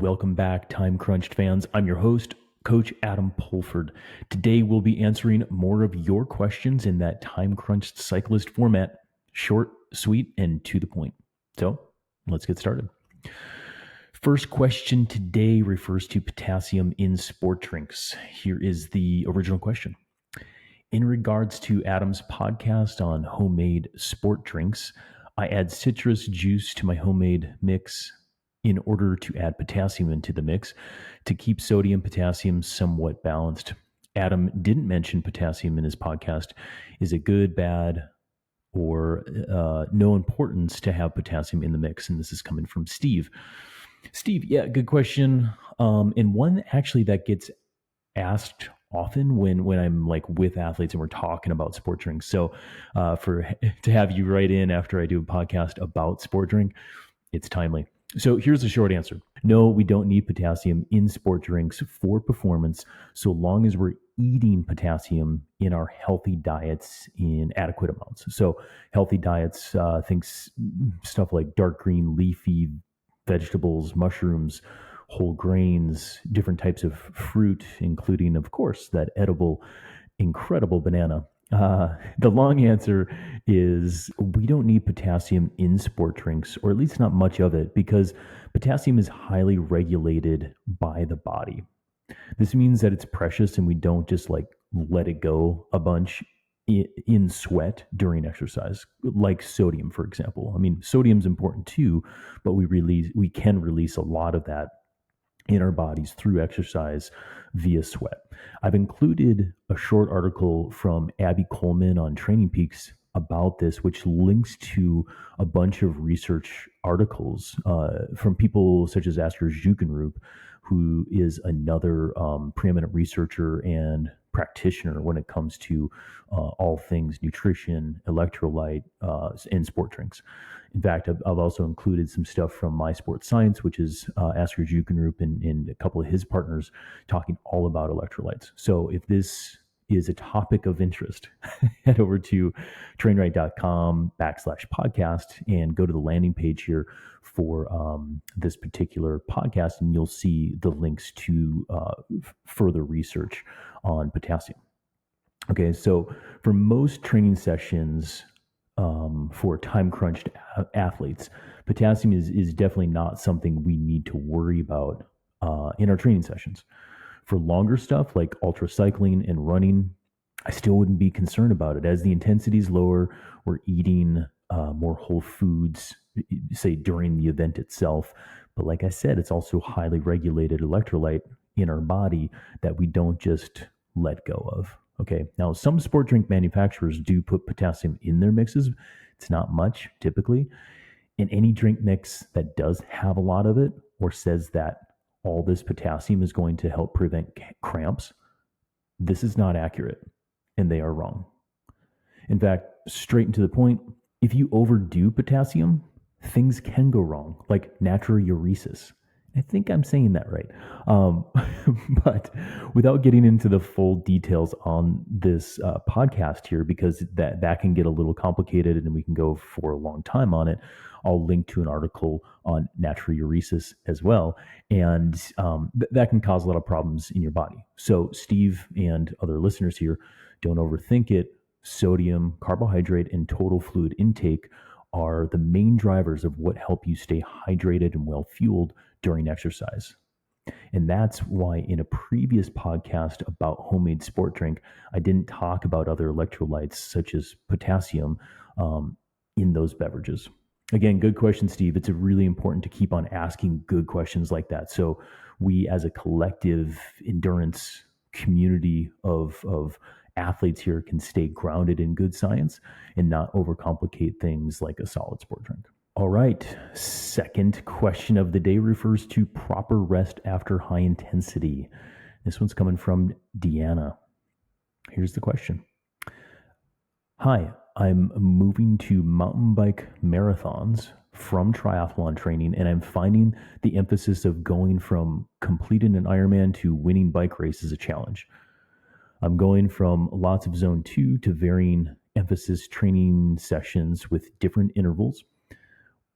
Welcome back, Time-Crunched fans. I'm your host, Coach Adam Pulford. Today, we'll be answering more of your questions in that Time-Crunched Cyclist format, short, sweet, and to the point. So, let's get started. First question today refers to potassium in sport drinks. Here is the original question. In regards to Adam's podcast on homemade sport drinks, I add citrus juice to my homemade mix in order to add potassium into the mix to keep sodium potassium somewhat balanced. Adam didn't mention potassium in his podcast. Is it good, bad, or no importance to have potassium in the mix? And this is coming from Steve. Steve, yeah, good question. And one actually that gets asked often when I'm like with athletes and we're talking about sport drinks. So to have you write in after I do a podcast about sport drink, it's timely. So here's the short answer. No, we don't need potassium in sport drinks for performance so long as we're eating potassium in our healthy diets in adequate amounts. So healthy diets, stuff like dark green leafy vegetables, mushrooms, whole grains, different types of fruit, including, of course, that edible, incredible banana. The long answer is we don't need potassium in sport drinks, or at least not much of it, because potassium is highly regulated by the body. This means that it's precious and we don't just like let it go a bunch in sweat during exercise, like sodium, for example. I mean, sodium's important too, but we can release a lot of that in our bodies through exercise via sweat. I've included a short article from Abby Coleman on Training Peaks about this, which links to a bunch of research articles from people such as Jeukendrup, who is another preeminent researcher and practitioner when it comes to all things nutrition, electrolyte, and sport drinks. In fact, I've also included some stuff from My Sport Science, which is Asker Jeukendrup and a couple of his partners talking all about electrolytes. So if this is a topic of interest, head over to trainright.com/podcast and go to the landing page here for this particular podcast, and you'll see the links to further research on potassium. Okay, so for most training sessions for time-crunched athletes, potassium is definitely not something we need to worry about in our training sessions. For longer stuff like ultra cycling and running, I still wouldn't be concerned about it. As the intensity is lower, we're eating more whole foods, say during the event itself. But like I said, it's also highly regulated electrolyte in our body that we don't just let go of. Okay, now some sport drink manufacturers do put potassium in their mixes. It's not much typically. In any drink mix that does have a lot of it or says that all this potassium is going to help prevent cramps, this is not accurate and they are wrong. In fact, straight and to the point, if you overdo potassium, things can go wrong, like natriuresis. I think I'm saying that right. But without getting into the full details on this podcast here, because that can get a little complicated and we can go for a long time on it, I'll link to an article on natriuresis as well. And that can cause a lot of problems in your body. So Steve and other listeners here, don't overthink it. Sodium, carbohydrate, and total fluid intake are the main drivers of what help you stay hydrated and well fueled during exercise. And that's why in a previous podcast about homemade sport drink, I didn't talk about other electrolytes such as potassium in those beverages. Again, good question, Steve. It's really important to keep on asking good questions like that. So we as a collective endurance community of athletes here can stay grounded in good science and not overcomplicate things like a solid sport drink. All right. Second question of the day refers to proper rest after high intensity. This one's coming from Deanna. Here's the question. Hi, I'm moving to mountain bike marathons from triathlon training, and I'm finding the emphasis of going from completing an Ironman to winning bike races a challenge. I'm going from lots of zone 2 to varying emphasis training sessions with different intervals.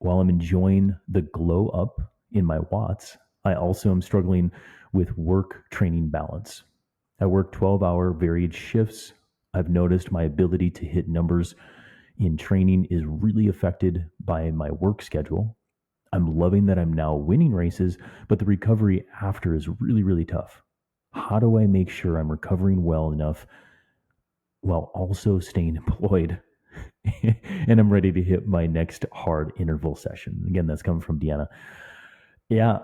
While I'm enjoying the glow up in my watts, I also am struggling with work training balance. I work 12-hour varied shifts. I've noticed my ability to hit numbers in training is really affected by my work schedule. I'm loving that I'm now winning races, but the recovery after is really, really tough. How do I make sure I'm recovering well enough while also staying employed and I'm ready to hit my next hard interval session? Again, that's coming from Deanna. Yeah,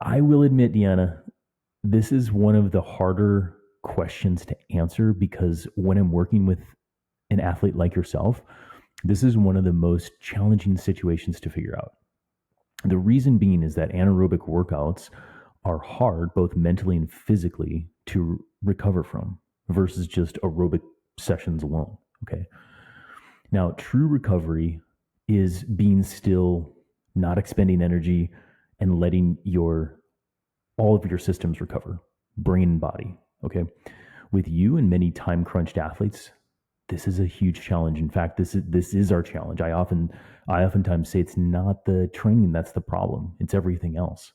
I will admit, Deanna, this is one of the harder questions to answer because when I'm working with an athlete like yourself, this is one of the most challenging situations to figure out. The reason being is that anaerobic workouts are hard, both mentally and physically, to recover from versus just aerobic sessions alone. Okay. Now, true recovery is being still, not expending energy, and letting all of your systems recover, brain and body. Okay. With you and many time crunched athletes, this is a huge challenge. In fact, this is our challenge. I oftentimes say it's not the training that's the problem. It's everything else.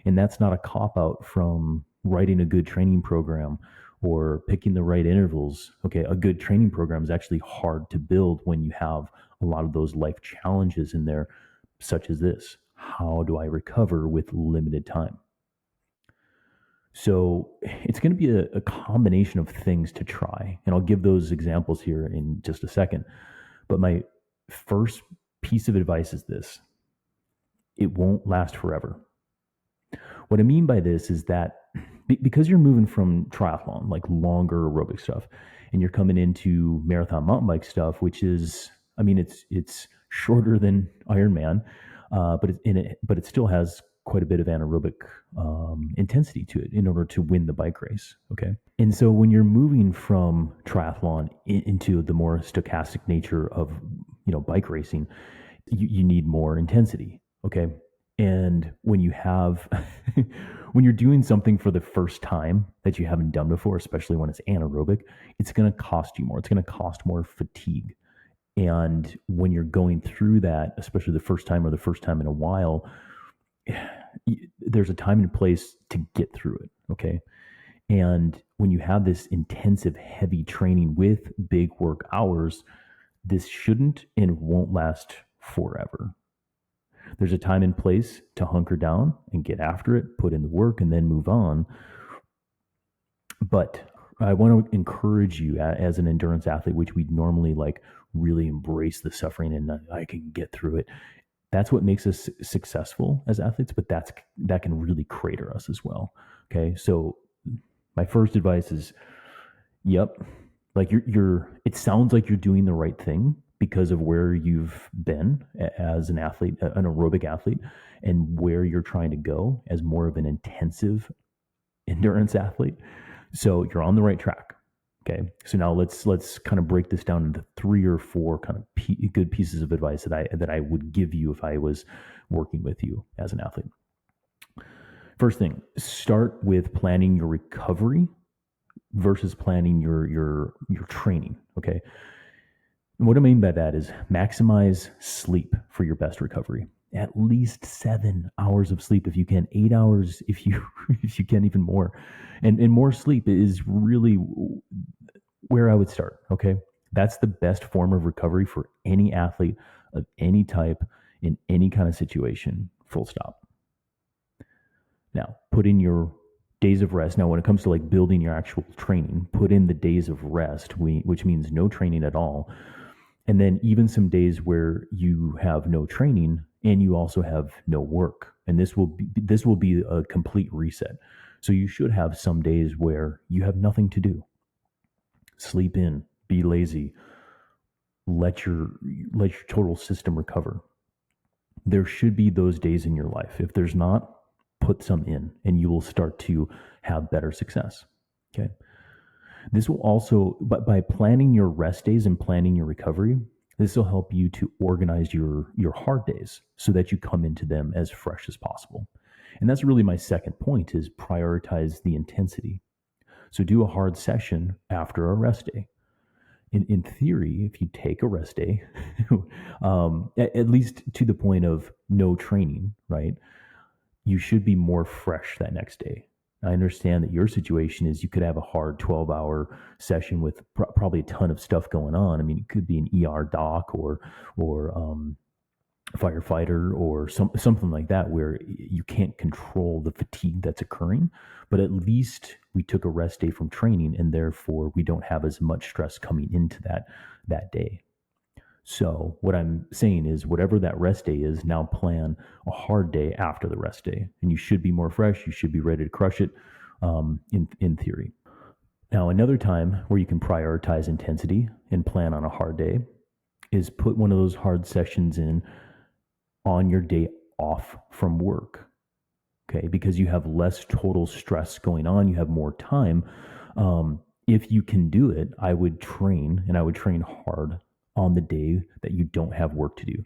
And that's not a cop out from writing a good training program or picking the right intervals. Okay, a good training program is actually hard to build when you have a lot of those life challenges in there, such as this. How do I recover with limited time? So it's going to be a combination of things to try. And I'll give those examples here in just a second. But my first piece of advice is this: it won't last forever. What I mean by this is that because you're moving from triathlon, like longer aerobic stuff, and you're coming into marathon mountain bike stuff, which is, I mean, it's shorter than Ironman, but it still has quite a bit of anaerobic intensity to it in order to win the bike race. Okay. And so when you're moving from triathlon into the more stochastic nature of, bike racing, you need more intensity. Okay. And when you have, when you're doing something for the first time that you haven't done before, especially when it's anaerobic, it's going to cost you more. It's going to cost more fatigue. And when you're going through that, especially the first time or the first time in a while, there's a time and place to get through it. Okay. And when you have this intensive, heavy training with big work hours, this shouldn't and won't last forever. There's a time and place to hunker down and get after it, put in the work, and then move on. But I want to encourage you as an endurance athlete, which we normally really embrace the suffering and I can get through it. That's what makes us successful as athletes, but that can really crater us as well. Okay. So my first advice is, yep, it sounds like you're doing the right thing because of where you've been as an athlete, an aerobic athlete, and where you're trying to go as more of an intensive endurance athlete. So you're on the right track. Okay. So now let's kind of break this down into 3 or 4 kind of good pieces of advice that I would give you if I was working with you as an athlete. First thing, start with planning your recovery versus planning your training. Okay. And what I mean by that is maximize sleep for your best recovery. At least 7 hours of sleep if you can, 8 hours if you can, even more. And more sleep is really where I would start. Okay. That's the best form of recovery for any athlete of any type in any kind of situation. Full stop. Now, put in your days of rest. Now, when it comes to building your actual training, put in the days of rest, which means no training at all. And then even some days where you have no training and you also have no work. And this will be a complete reset. So you should have some days where you have nothing to do. Sleep in, be lazy, let your total system recover. There should be those days in your life. If there's not, put some in and you will start to have better success. Okay. This will also, by planning your rest days and planning your recovery, this will help you to organize your hard days so that you come into them as fresh as possible. And that's really my second point, is prioritize the intensity. So do a hard session after a rest day. In theory, if you take a rest day, at least to the point of no training, right? you should be more fresh that next day. I understand that your situation is you could have a hard 12-hour session with probably a ton of stuff going on. I mean, it could be an ER doc or firefighter or something like that where you can't control the fatigue that's occurring. But at least we took a rest day from training, and therefore we don't have as much stress coming into that day. So what I'm saying is whatever that rest day is, now plan a hard day after the rest day. And you should be more fresh. You should be ready to crush it in theory. Now, another time where you can prioritize intensity and plan on a hard day is put one of those hard sessions in on your day off from work. Okay, because you have less total stress going on. You have more time. If you can do it, I would train, and I would train hard on the day that you don't have work to do.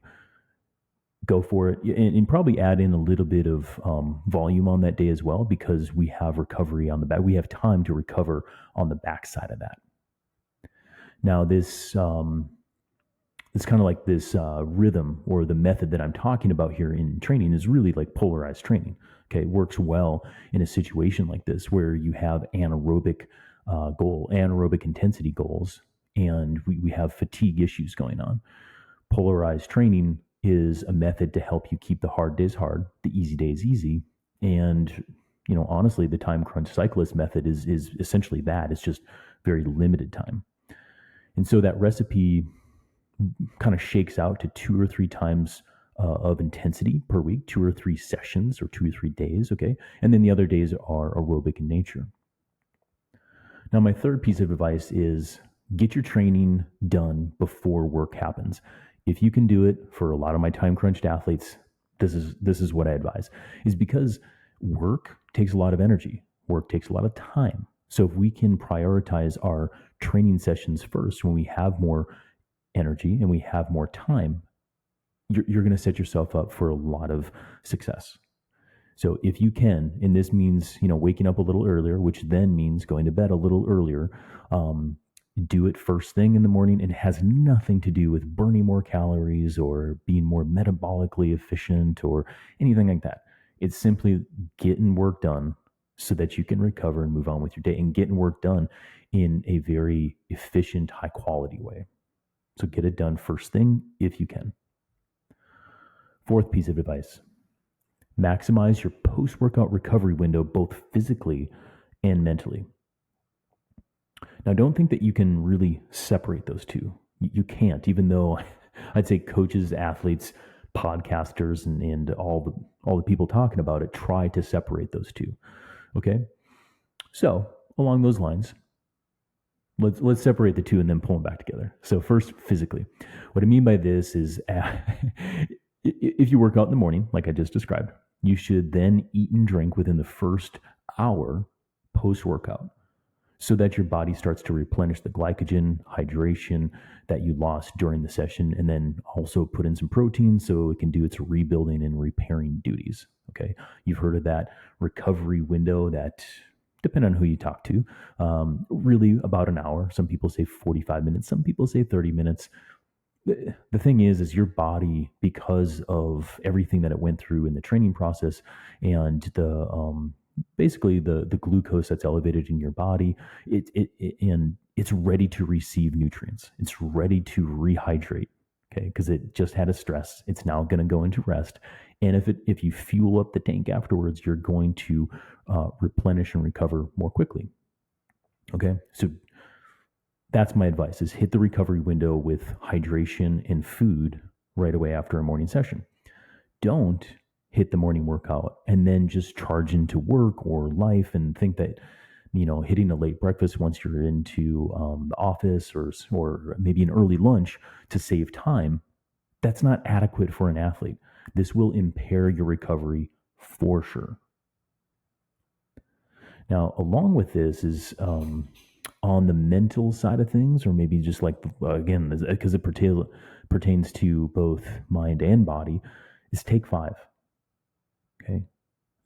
Go for it, and probably add in a little bit of volume on that day as well, because we have recovery on the back. We have time to recover on the backside of that. Now, this it's kind of like this rhythm, or the method that I'm talking about here in training is really like polarized training. Okay, it works well in a situation like this where you have anaerobic intensity goals, and we have fatigue issues going on. Polarized training is a method to help you keep the hard days hard, the easy days easy. And, honestly, the Time-Crunched Cyclist method is essentially that. It's just very limited time. And so that recipe kind of shakes out to 2 or 3 times of intensity per week, 2 or 3 sessions or 2 or 3 days. Okay. And then the other days are aerobic in nature. Now, my third piece of advice is get your training done before work happens. If you can do it, for a lot of my time-crunched athletes, this is what I advise, is because work takes a lot of energy. Work takes a lot of time. So if we can prioritize our training sessions first when we have more energy and we have more time, you're going to set yourself up for a lot of success. So if you can, and this means, waking up a little earlier, which then means going to bed a little earlier, do it first thing in the morning, and it has nothing to do with burning more calories or being more metabolically efficient or anything like that. It's simply getting work done so that you can recover and move on with your day, and getting work done in a very efficient, high quality way. So get it done first thing if you can. Fourth piece of advice: maximize your post-workout recovery window, both physically and mentally. Now, don't think that you can really separate those two. You can't, even though I'd say coaches, athletes, podcasters, and all the people talking about it try to separate those two. Okay? So, along those lines, let's separate the two and then pull them back together. So first, physically. What I mean by this is if you work out in the morning, like I just described, you should then eat and drink within the first hour post-workout, so that your body starts to replenish the glycogen, hydration that you lost during the session, and then also put in some protein so it can do its rebuilding and repairing duties. Okay, you've heard of that recovery window that, depending on who you talk to, really about an hour. Some people say 45 minutes, some people say 30 minutes. The thing is your body, because of everything that it went through in the training process and the basically the glucose that's elevated in your body, and it's ready to receive nutrients. It's ready to rehydrate, okay? Because it just had a stress. It's now going to go into rest. And if you fuel up the tank afterwards, you're going to replenish and recover more quickly, okay? So that's my advice, is hit the recovery window with hydration and food right away after a morning session. Don't hit the morning workout and then just charge into work or life and think that, hitting a late breakfast once you're into the office or maybe an early lunch to save time, that's not adequate for an athlete. This will impair your recovery for sure. Now, along with this is on the mental side of things, or maybe just like, again, because it pertains to both mind and body, is take 5. Okay,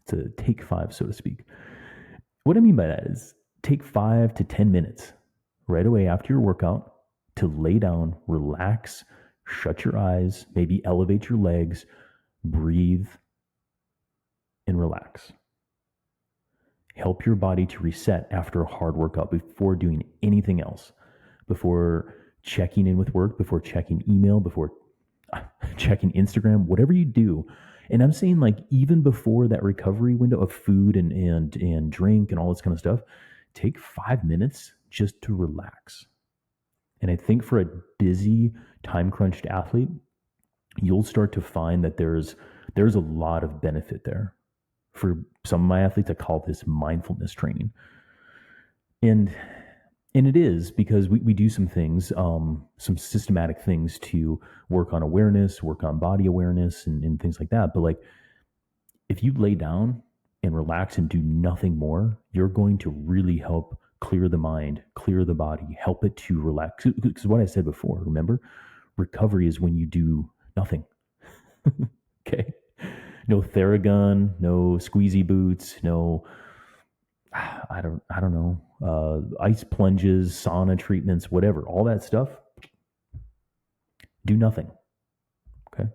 it's a take 5, so to speak. What I mean by that is take 5 to 10 minutes right away after your workout to lay down, relax, shut your eyes, maybe elevate your legs, breathe, and relax. Help your body to reset after a hard workout before doing anything else, before checking in with work, before checking email, before checking Instagram, whatever you do. And I'm saying, like, even before that recovery window of food and drink and all this kind of stuff, take 5 minutes just to relax. And I think for a busy, time-crunched athlete, you'll start to find that there's a lot of benefit there. For some of my athletes, I call this mindfulness training. And it is because we do some things, some systematic things to work on awareness, work on body awareness and things like that. But like, if you lay down and relax and do nothing more, you're going to really help clear the mind, clear the body, help it to relax. Because what I said before, remember, recovery is when you do nothing. Okay. No Theragun, no squeezy boots, no, I don't know, ice plunges, sauna treatments, whatever, all that stuff. Do nothing. Okay.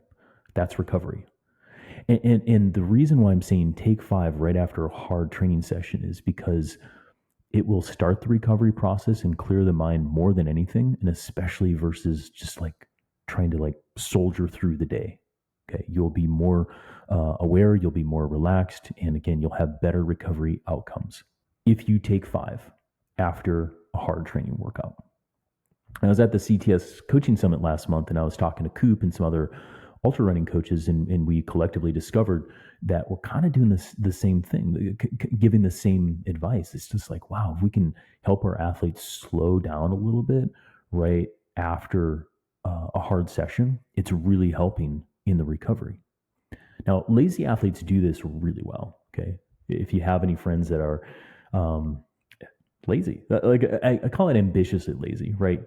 That's recovery. And the reason why I'm saying take 5 right after a hard training session is because it will start the recovery process and clear the mind more than anything. And especially versus just like trying to like soldier through the day. Okay. You'll be more aware, you'll be more relaxed. And again, you'll have better recovery outcomes if you take 5 after a hard training workout. I was at the CTS Coaching Summit last month, and I was talking to Coop and some other ultra running coaches, and we collectively discovered that we're kind of doing the same thing, giving the same advice. It's just like, wow, if we can help our athletes slow down a little bit right after a hard session, it's really helping in the recovery. Now, lazy athletes do this really well. Okay, if you have any friends that are lazy, like I call it ambitiously lazy, right?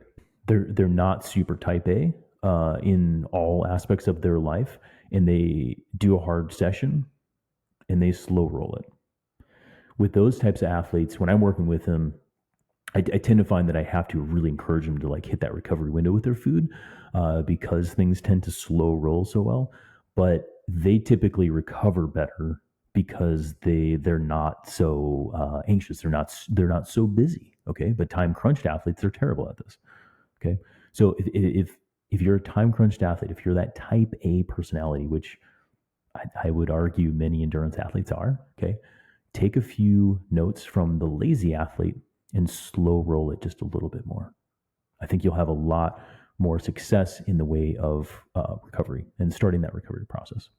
They're not super type A in all aspects of their life, and they do a hard session and they slow roll it. With those types of athletes, when I'm working with them, I tend to find that I have to really encourage them to like hit that recovery window with their food because things tend to slow roll so well. But they typically recover better because they're not so anxious. They're not so busy. Okay, but time crunched athletes are terrible at this. Okay, so if you're a time crunched athlete, if you're that type A personality, which I would argue many endurance athletes are, okay, take a few notes from the lazy athlete and slow roll it just a little bit more. I think you'll have a lot more success in the way of recovery and starting that recovery process.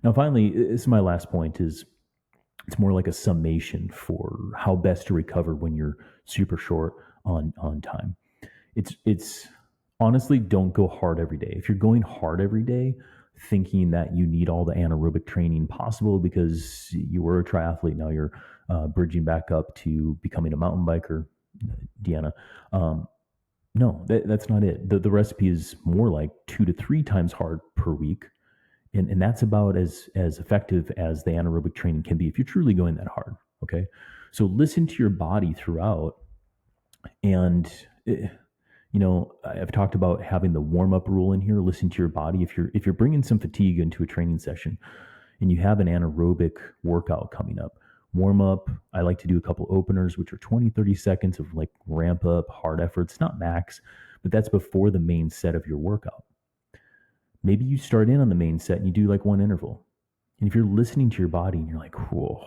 Now, finally, this is my last point, is it's more like a summation for how best to recover when you're super short on time. It's honestly, don't go hard every day. If you're going hard every day, thinking that you need all the anaerobic training possible because you were a triathlete, now you're bridging back up to becoming a mountain biker, Deanna. No, that's not it. The recipe is more like 2 to 3 times hard per week. And that's about as effective as the anaerobic training can be if you're truly going that hard. Okay. So listen to your body throughout. And, I've talked about having the warm up rule in here. Listen to your body. If you're bringing some fatigue into a training session and you have an anaerobic workout coming up, warm up. I like to do a couple openers, which are 20, 30 seconds of like ramp up hard efforts, not max, but that's before the main set of your workout. Maybe you start in on the main set and you do like one interval. And if you're listening to your body and you're like, whoa,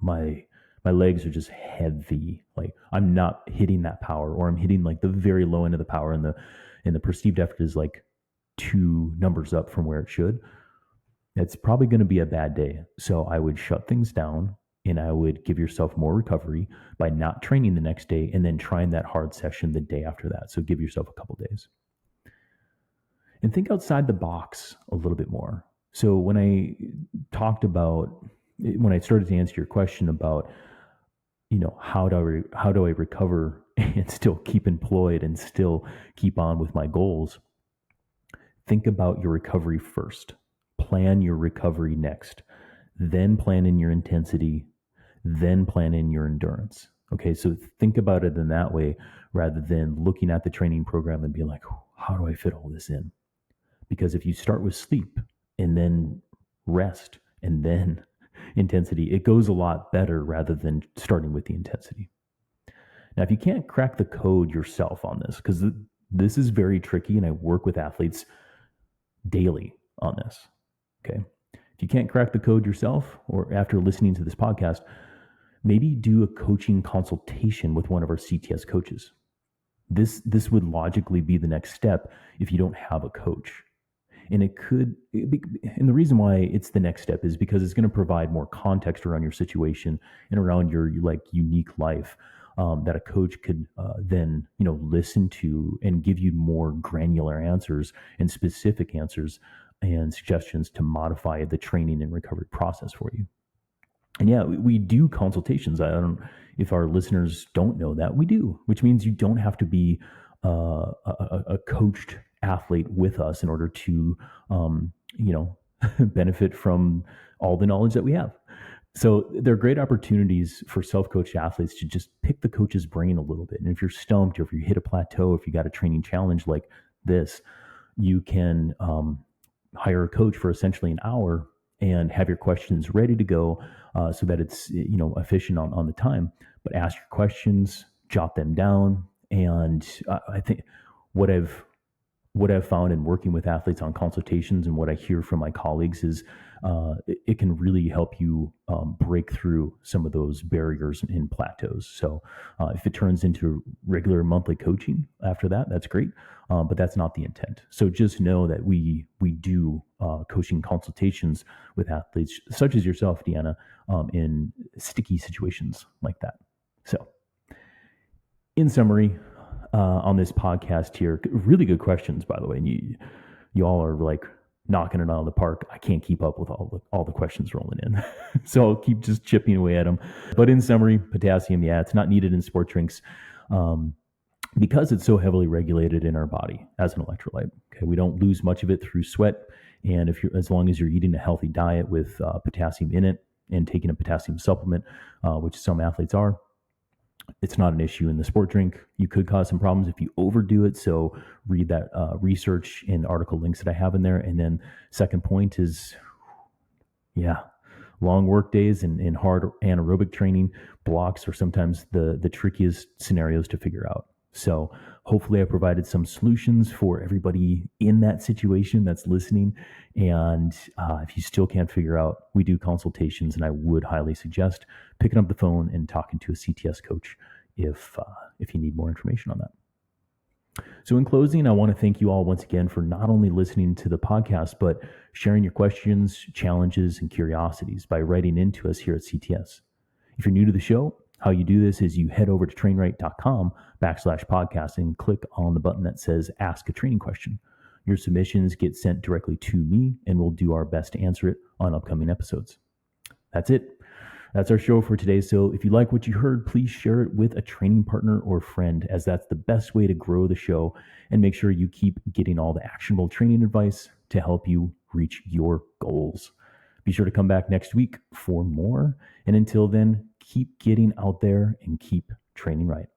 my legs are just heavy, like I'm not hitting that power, or I'm hitting like the very low end of the power, and the perceived effort is like 2 numbers up from where it should, it's probably going to be a bad day. So I would shut things down and I would give yourself more recovery by not training the next day and then trying that hard session the day after that. So give yourself a couple days. And think outside the box a little bit more. So when I started to answer your question about, how do I recover and still keep employed and still keep on with my goals? Think about your recovery first. Plan your recovery next. Then plan in your intensity. Then plan in your endurance. Okay, so think about it in that way rather than looking at the training program and being like, how do I fit all this in? Because if you start with sleep and then rest and then intensity, it goes a lot better rather than starting with the intensity. Now, if you can't crack the code yourself on this, because this is very tricky, and I work with athletes daily on this, okay? If you can't crack the code yourself, or after listening to this podcast, maybe do a coaching consultation with one of our CTS coaches. This would logically be the next step if you don't have a coach. And and the reason why it's the next step is because it's going to provide more context around your situation and around your unique life, that a coach could then listen to and give you more granular answers and specific answers and suggestions to modify the training and recovery process for you. And yeah, we do consultations. I don't, if our listeners don't know that, we do, which means you don't have to be a coached athlete with us in order to, benefit from all the knowledge that we have. So there are great opportunities for self-coached athletes to just pick the coach's brain a little bit. And if you're stumped, or if you hit a plateau, if you got a training challenge like this, you can hire a coach for essentially an hour and have your questions ready to go, so that it's efficient on the time. But ask your questions, jot them down, and I think what I've found in working with athletes on consultations, and what I hear from my colleagues, is it can really help you break through some of those barriers and plateaus. So if it turns into regular monthly coaching after that, that's great, but that's not the intent. So just know that we do coaching consultations with athletes such as yourself, Deanna, in sticky situations like that. So in summary, on this podcast here, really good questions, by the way. And you all are like knocking it out of the park. I can't keep up with all the questions rolling in. So I'll keep just chipping away at them. But in summary, potassium, it's not needed in sport drinks, because it's so heavily regulated in our body as an electrolyte. Okay, we don't lose much of it through sweat. And as long as you're eating a healthy diet with potassium in it and taking a potassium supplement, which some athletes are, it's not an issue in the sport drink. You could cause some problems if you overdo it. So read that research and article links that I have in there. And then second point is, long work days and hard anaerobic training blocks are sometimes the trickiest scenarios to figure out. So hopefully I provided some solutions for everybody in that situation that's listening. And if you still can't figure out, we do consultations, and I would highly suggest picking up the phone and talking to a CTS coach if you need more information on that. So in closing, I want to thank you all once again for not only listening to the podcast, but sharing your questions, challenges, and curiosities by writing into us here at CTS. If you're new to the show, how you do this is you head over to trainright.com/podcast and click on the button that says Ask a Training Question. Your submissions get sent directly to me, and we'll do our best to answer it on upcoming episodes. That's it. That's our show for today. So if you like what you heard, please share it with a training partner or friend, as that's the best way to grow the show, and make sure you keep getting all the actionable training advice to help you reach your goals. Be sure to come back next week for more. And until then, keep getting out there and keep training right.